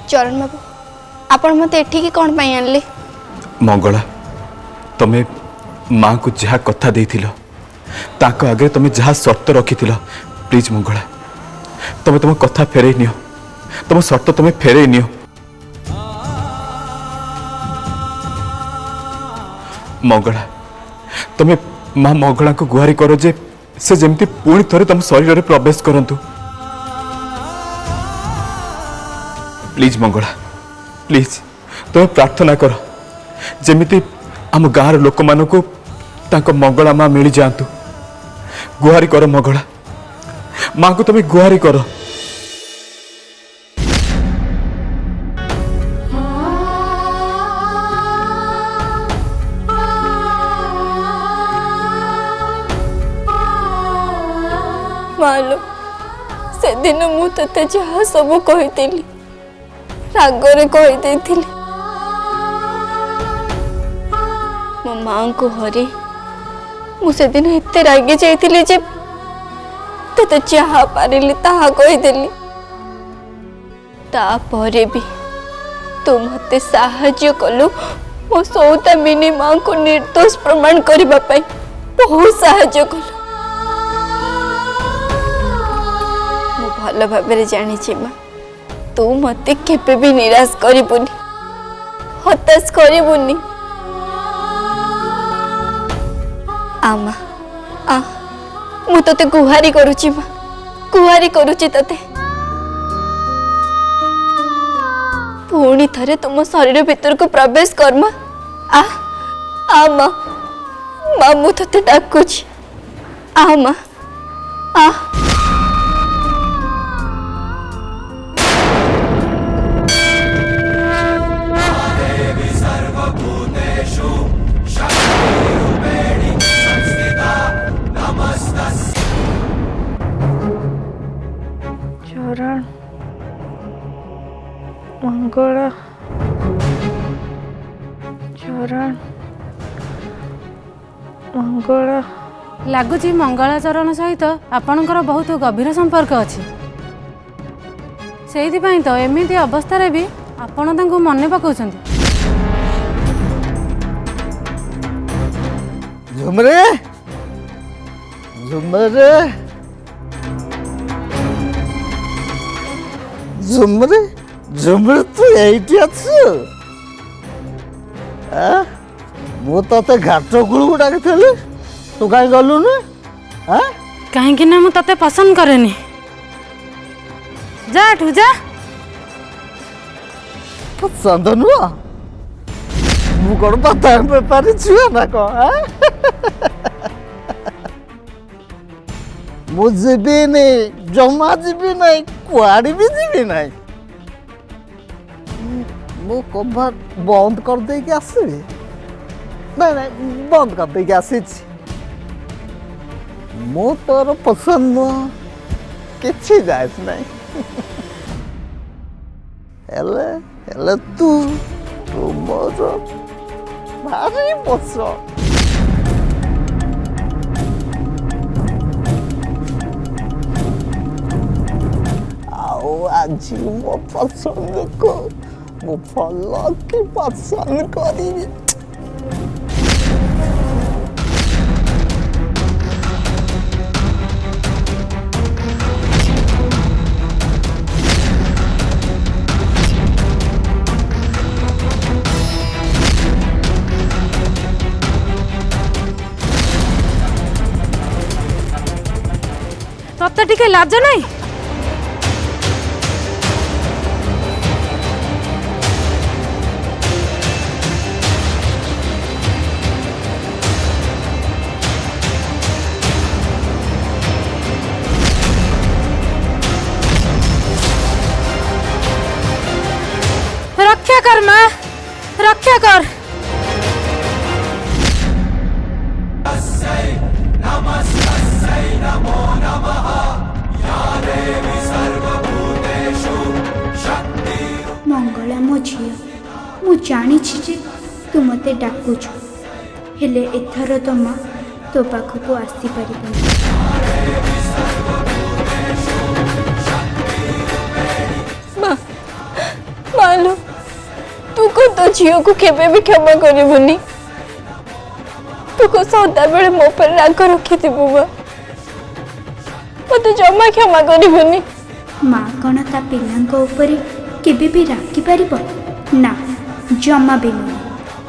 चरण बाबू आपण मत एठिकी कौन पाई आनले? मंगला तमें माँ को जहाँ कथा देथिलो ताको आगे तमें जहाँ शर्त रखिथिलो प्लीज मंगला तमें तुम कथा फेरे नियो तुम शर्त तमें फेरे नियो। मंगला तमें माँ मंगला को गुहारी करो जे से जमती पुणी थरे तुम शरीर में प्रवेश करंतु। प्लीज मंगला प्लीज तुम्हें प्रार्थना कर जमीती आम गाँव लोक मान को मंगला माँ मिल जातु। गुहारी कर मंगला माँ को तुम्हें गुहारी कर। मालो से दिन मु तते जहाँ सब कही रागरे कही मो माँ को हरी मुझे दिन एते रागी जाइली जे ते जहा पारिली ताहा कहीदेली। तापरे भी तू मते साहाय्य कलु मो सौदामिनी माँ को निर्दोष प्रमाण करबा पई बहुत साहाय्य कलु। मु भल भाबरे जानिछि माँ तू मते केबे भी निराश करिबुनी हताश करिबुनी। आमा आ मु तते गुहारी करूची माँ गुहारी करूची तते पुणी थरे तुम शरीर भीतर को प्रवेश कर माँ। आ माँ माँ मु तते डाकुची आ माँ आ। चरण मंगला चरण मंगला लगुच मंगला चरण सहित आपणकर बहुत गभीर संपर्क अच्छी से तो एमती अवस्था भी आपण तांको मन पकाउछंती। झुमरे झुमरे झुमरे झुमरे तू यही अच्छु मु ते घाट गुड़ डाक तू कहीं गलु ना कहीं ना मु तते पसंद करेनी जा ठू जा पसंद नुह मु कौन पता बेपारी छुआ ना कौन मु जीवी नहीं जमा जीवी नहीं कुआड़ी भी जीवी नहीं मु कवर बंद कर दे के आसबी नहीं नहीं बंद कर दे के आसी मु तोर पसंद नुह किछि जायज नहीं हेले हेले तू तू मोर भारी पसंद आज मो पसंद को मो फल की पसंद करी तते टिके लाज नहीं मंगला मो झी मु जानी जे तू मते डाकुछु हेले एथर तो माँ तो पाखक आसी पारिबनी। मालो तू को तो झील को केबे भी क्षमा करबुनी तू को सदा बेले मो पर राग रखी थिबु मते जमा क्षमा करबुनी। माँ कौन ता पिलांक ऊपर केबे भी राखी पारिबो ना जमा भी नुह।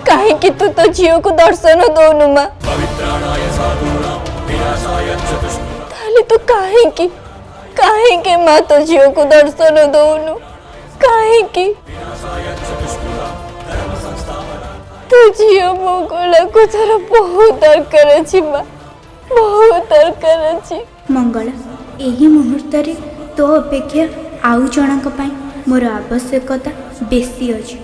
काहे कि तू तो झील को दर्शन दौनु माँ ताले तू काहे कि माँ तो झील को दर्शन दौनु काहे कि तू झील मंगला को तार बहुत दरकार अछि माँ बहुत दरकार अछि। मंगला एही मुहूर्त रे तो अपेक्षा आउ जनक पई मोर आवश्यकता बेसी अछि।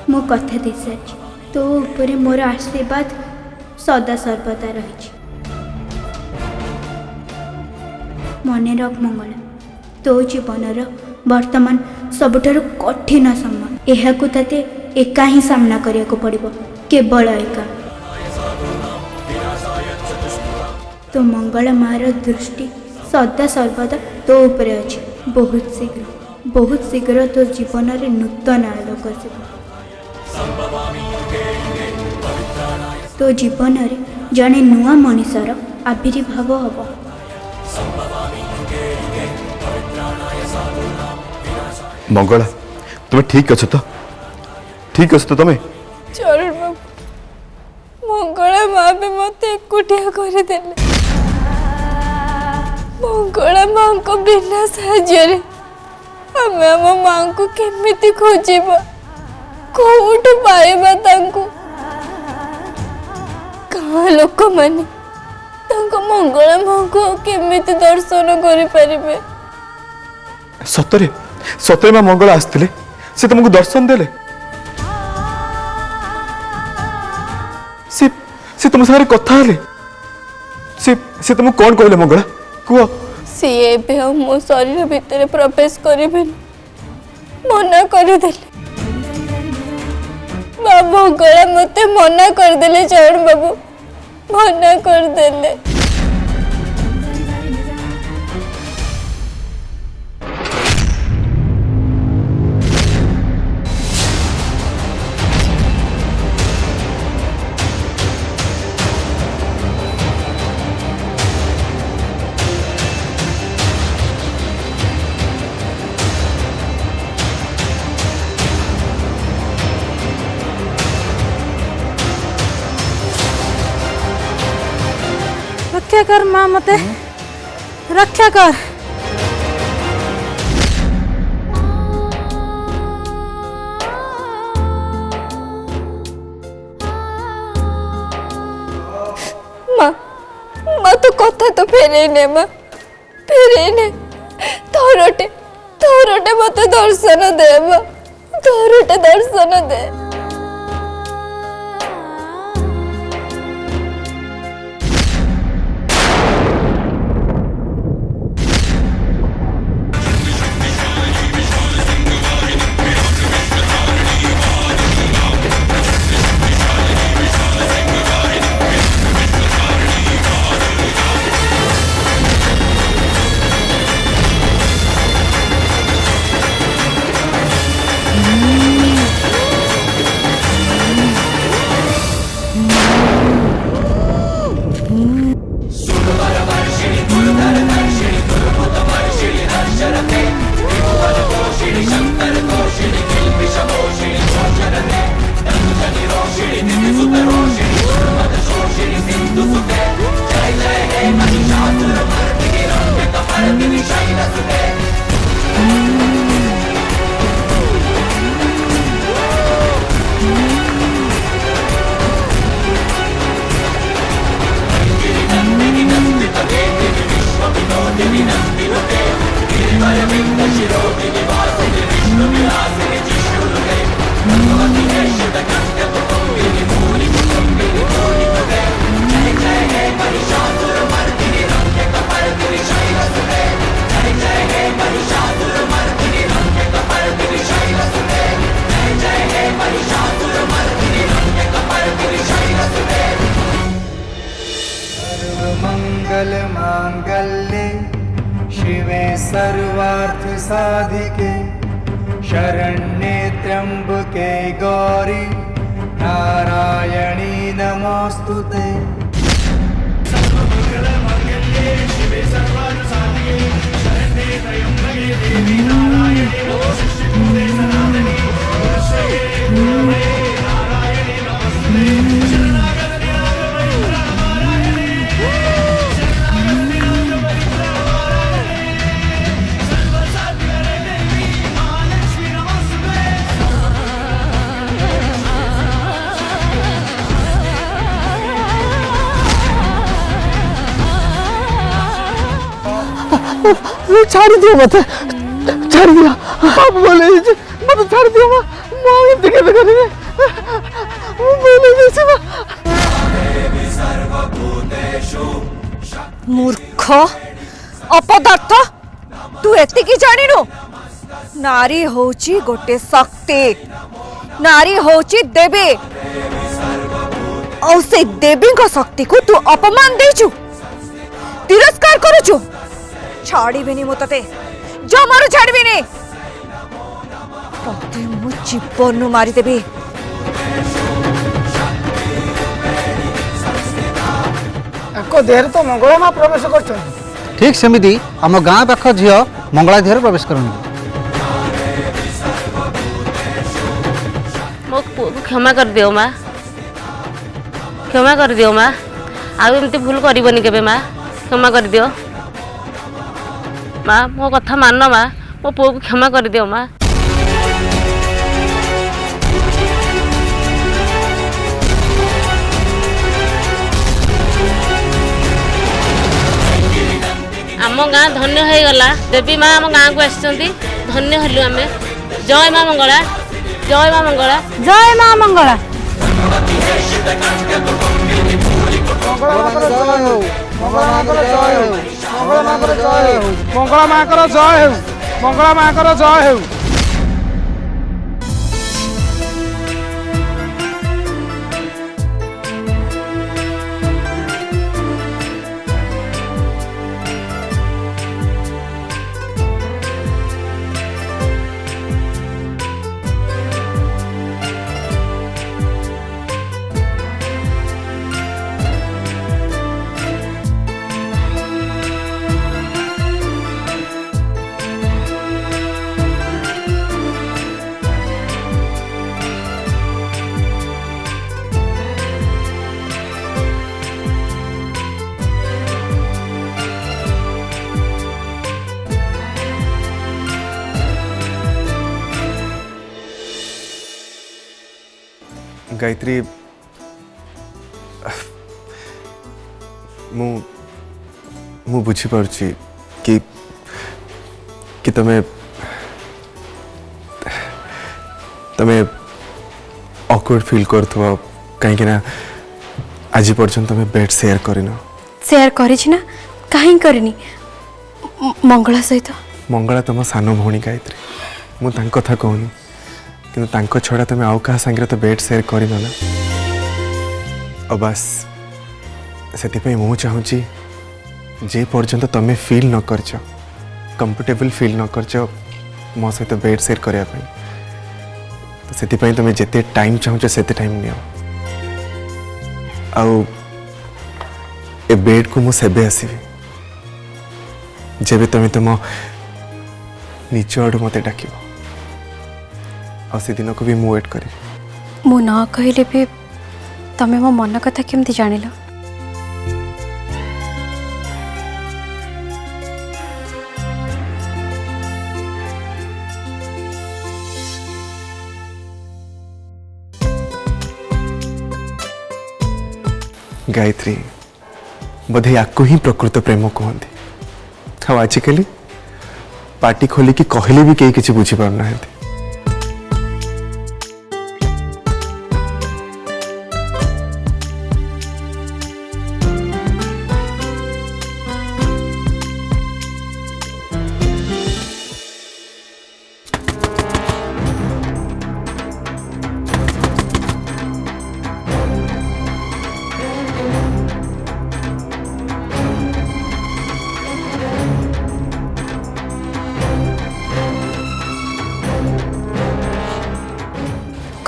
मो कथा दे सारी तो ऊपर मोर आशीर्वाद सदा सर्वदा रही। मने रख मंगला तो जीवनर वर्तमान सबुठारु कठिन समय एहाकु ताते एका ही सामना करिया को पड़िबो केवल एका। तो मंगला मार दृष्टि सदा सर्वदा तो ऊपर अछि। बहुत शीघ्र तो जीवन रे नूतन आलोक आसिबो। तो जीवन रे जने नुआ मनीषर आविर्भाव हब। मंगला तुम्हें ठीक अच्छे तो तुम्हें चरण बाबू मंगला माँ भी मत एकुटिया करदे मंगला माँ को बिना साहाଯ୍य आम आम माँ को केमिति खोजिबा कोउठु पाइबा तांको गाँ लोक माने तांको मंगला माँ को केमिति दर्शन करि परिबे। सतरे सतरे माँ मंगला आसते से तुमको दर्शन देले से तुम सारे कथा हेले से तुमको कौन कहले मंगला कुह सी एबे मो शरीर भितर प्रवेश करिबे मना करदेले बाबू गला मते मना करदेले चरण बाबू मना करदेले। रक्षा कर माँ मते रक्षा कर। माँ तो कथा तो फेरे ने माँ फेरे ने थोरटे मत दर्शन दे माँ थोरटे दर्शन दे। सर्वार्थ साधिके शरण्ये त्र्यंबके गौरी नारायणी नमोस्तुते। छाड़ दियो मत, छाड़ दियो। आप बोले मत छाड़ दियो मां, मां एमती के करे बोले जैसे मां। मूर्ख अपदार्थ, तू एतिकी जानिनु नारी होची गोटे शक्ति, नारी होची देवी। और से देवी को शक्ति को तू अपमान देचु, तिरस्कार करुचु। छाड़ीबिनी मु तते, जमारू छाड़ीबिनी। तते मु जीवन मारिदेबी। को देहर तो मंगला मां प्रवेश करछन। ठीक सेमिति आम गाँ पाख झील मंगला देहर प्रवेश करनी। मो पुओ को क्षमा कर दियो माँ, क्षमा कर दियो माँ। आउ एमती भूल करबनी केबे माँ, क्षमा कर दियो माँ। मो कथा मान माँ, मो पुओ को क्षमा कर दियो माँ। आम गाँ धन्य हो गला, देवी माँ आम गाँ को आसी धन्य हलु आम। जय माँ मंगला, जय माँ मंगला, जय माँ मंगला। मंगला मां कर जय हो, मंगला मां कर जय हो। गायत्री, मु बुझी पारुची कि तमे ऑकवर्ड फील करथवा कहीं ना आज पर्यंत तमे बेड शेयर करिनो। शेयर करिछि ना, काहे करनी। मंगला सहित मंगला तुम सान भौणी गायत्री, मु तांक कथा कहूनी कि तांको छड़ा तुम आउ क्या सांगे तो बेड शेयर कर ना। और बस से मु चाहूँगी जे पर्यंत तुम फील न कर कंफर्टेबल फील न कर मो सहित बेड शेयर करने, तो से तुम जिते टाइम चाहूँ से टाइम नि आउ ए बेड को मु सेबे आसबि जेबे तुम तुम निज आड़ मत डाक से दिन को भी मु वेट करी। मु न कहले भी तमे मो मन कथा केमती जानिल। गायत्री, बोधे याकू ही प्रकृत प्रेम कहते। हाँ आजिकल पार्टी खोलिकी कहले भी कई किसी बुझी पार ना।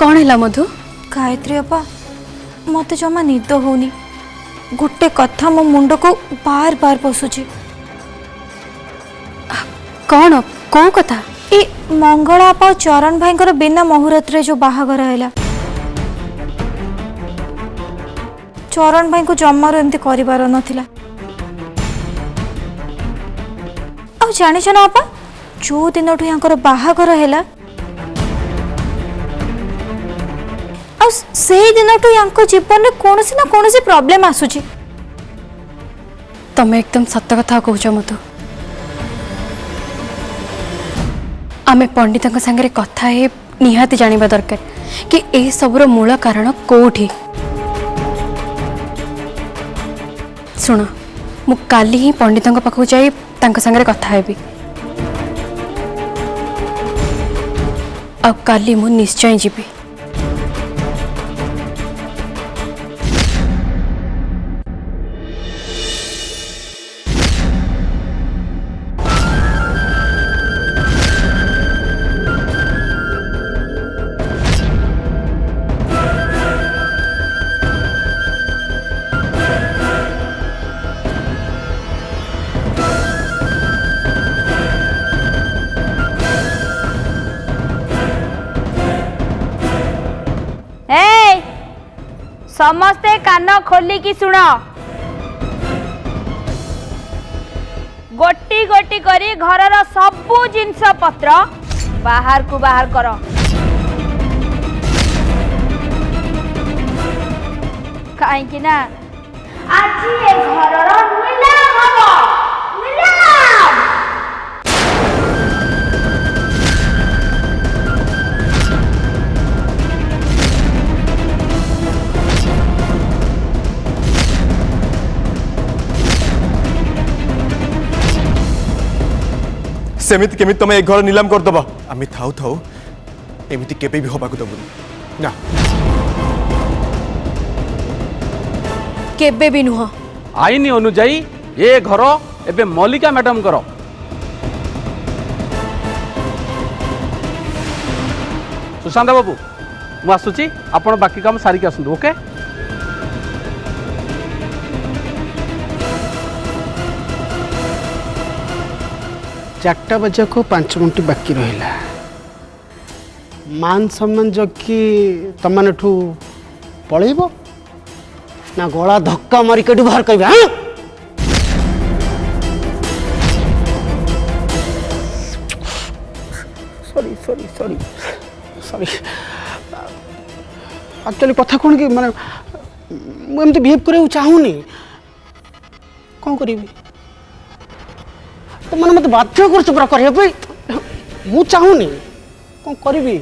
कौन है मधु? गायत्री अपा मत जमा निद होनी गोटे कथा मो मुंड को बार बार पशुची। कौन कौ कथा? ए मंगला अपा और चरण भाई बिना मुहूर्त जो बाहागर है चरण भाई को जमार एमती कर नथिला। आ जानिछ ना अपा जो दिन यहाँ बाहागर है से दिन यहाँ जीवन में कौन ना कौन प्रॉब्लम आसुची। तमें एकदम सत्य कथा कहूच मधु। आमे पंडित संगे कथा है निहाती जानिबा दरकार कि ए सबुर मूल कारण कोठी। सुन मु काली ही पंडित पाखु जाई तांका संगे कथा हेबी आ काली मु निश्चय जीवी। समस्ते कान खोलिकी शुण गोटी गोटी करी घरर सबू जिनस पत्र बाहर को बाहर कर। कहीं ना आज ए घरर नीलाम हबो नीलाम। सेमिति केमिति तुम ए घर नीलाम करदब? आम थाऊ थाऊ एमती केबे भी होबाकू दबुनी ना। केबे भी नुह। आईन अनुजाई ए घर एबे मल्लिका मैडम कर। सुशांत बाबू मु आसुची आपण बाकी काम सारिक आसंतु। ओके चार्टा बजा को 5 मिनट बाकी रहा। मान सम्मान जगि तुम पलैब ना गला धक्का मारी कटू बाहर कर। हाँ sorry sorry sorry sorry actually कथा कौन कि माने मुझे बिहेव करने चाहूनी कौन करी तो मैंने मत बाध्य कर मु चाहूनी कौन करी।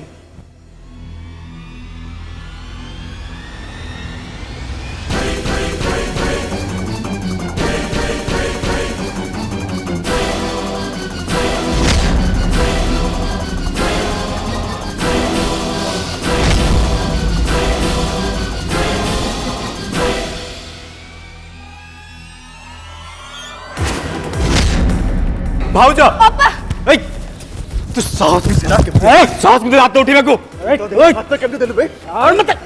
भाऊजा तू साहस में सेना के साहस में हाथ उठी को हाथ केमते देलु बे और मत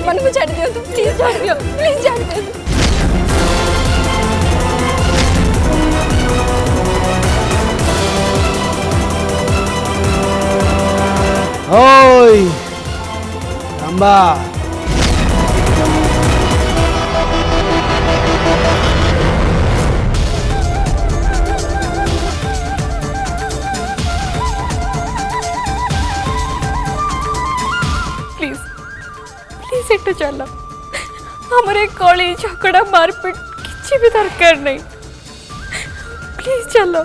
मन को छाड़ दियो प्लीज छाड़ दियो प्लीज छाड़ दियो। ओय अंबा प्लीज प्लीज एक चलो हमारे कली झगड़ा मारपीट किसी भी दरकार नहीं प्लीज चलो।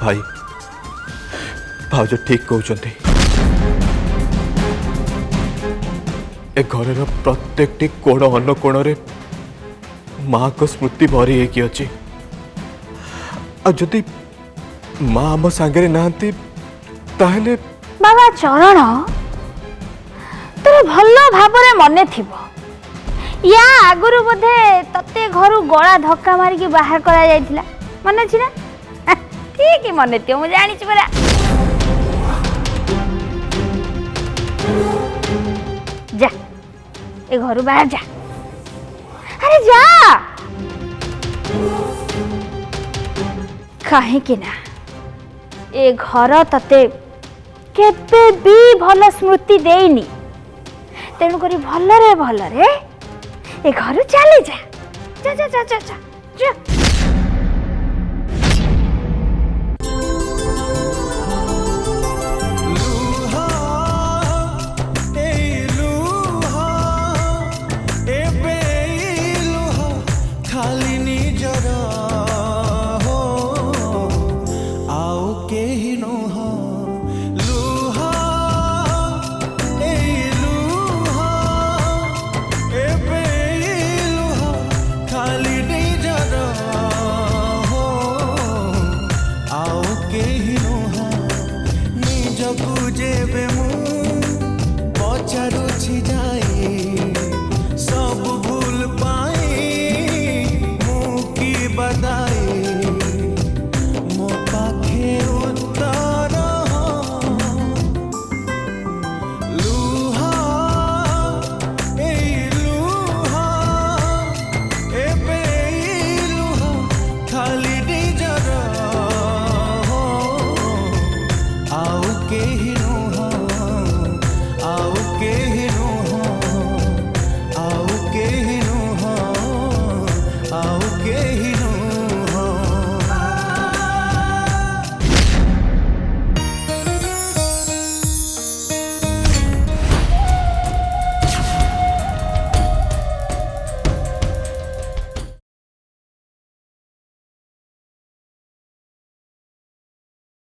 भाई भाउज ठीक कहते ए घर प्रत्येक कोण अनुकोण माँ को स्मृति भरी होगी अच्छी आदि माँ आम सांगे नहांती ताहले बाबा चरण तोर भल भाव मन थी या आगुरु बोधे तते घर गला धक्का मारिकी बाहर करा जाइथिला मन अछि ना ठीक मन थी मु जानी छी परा जा ए घर बाहर जा अरे जा कहीं कि ना ए घर तते केबे भी भल स्मृति देनी तेणु करी भलरे भलरे ए घर चली जा जा जा जा जा जा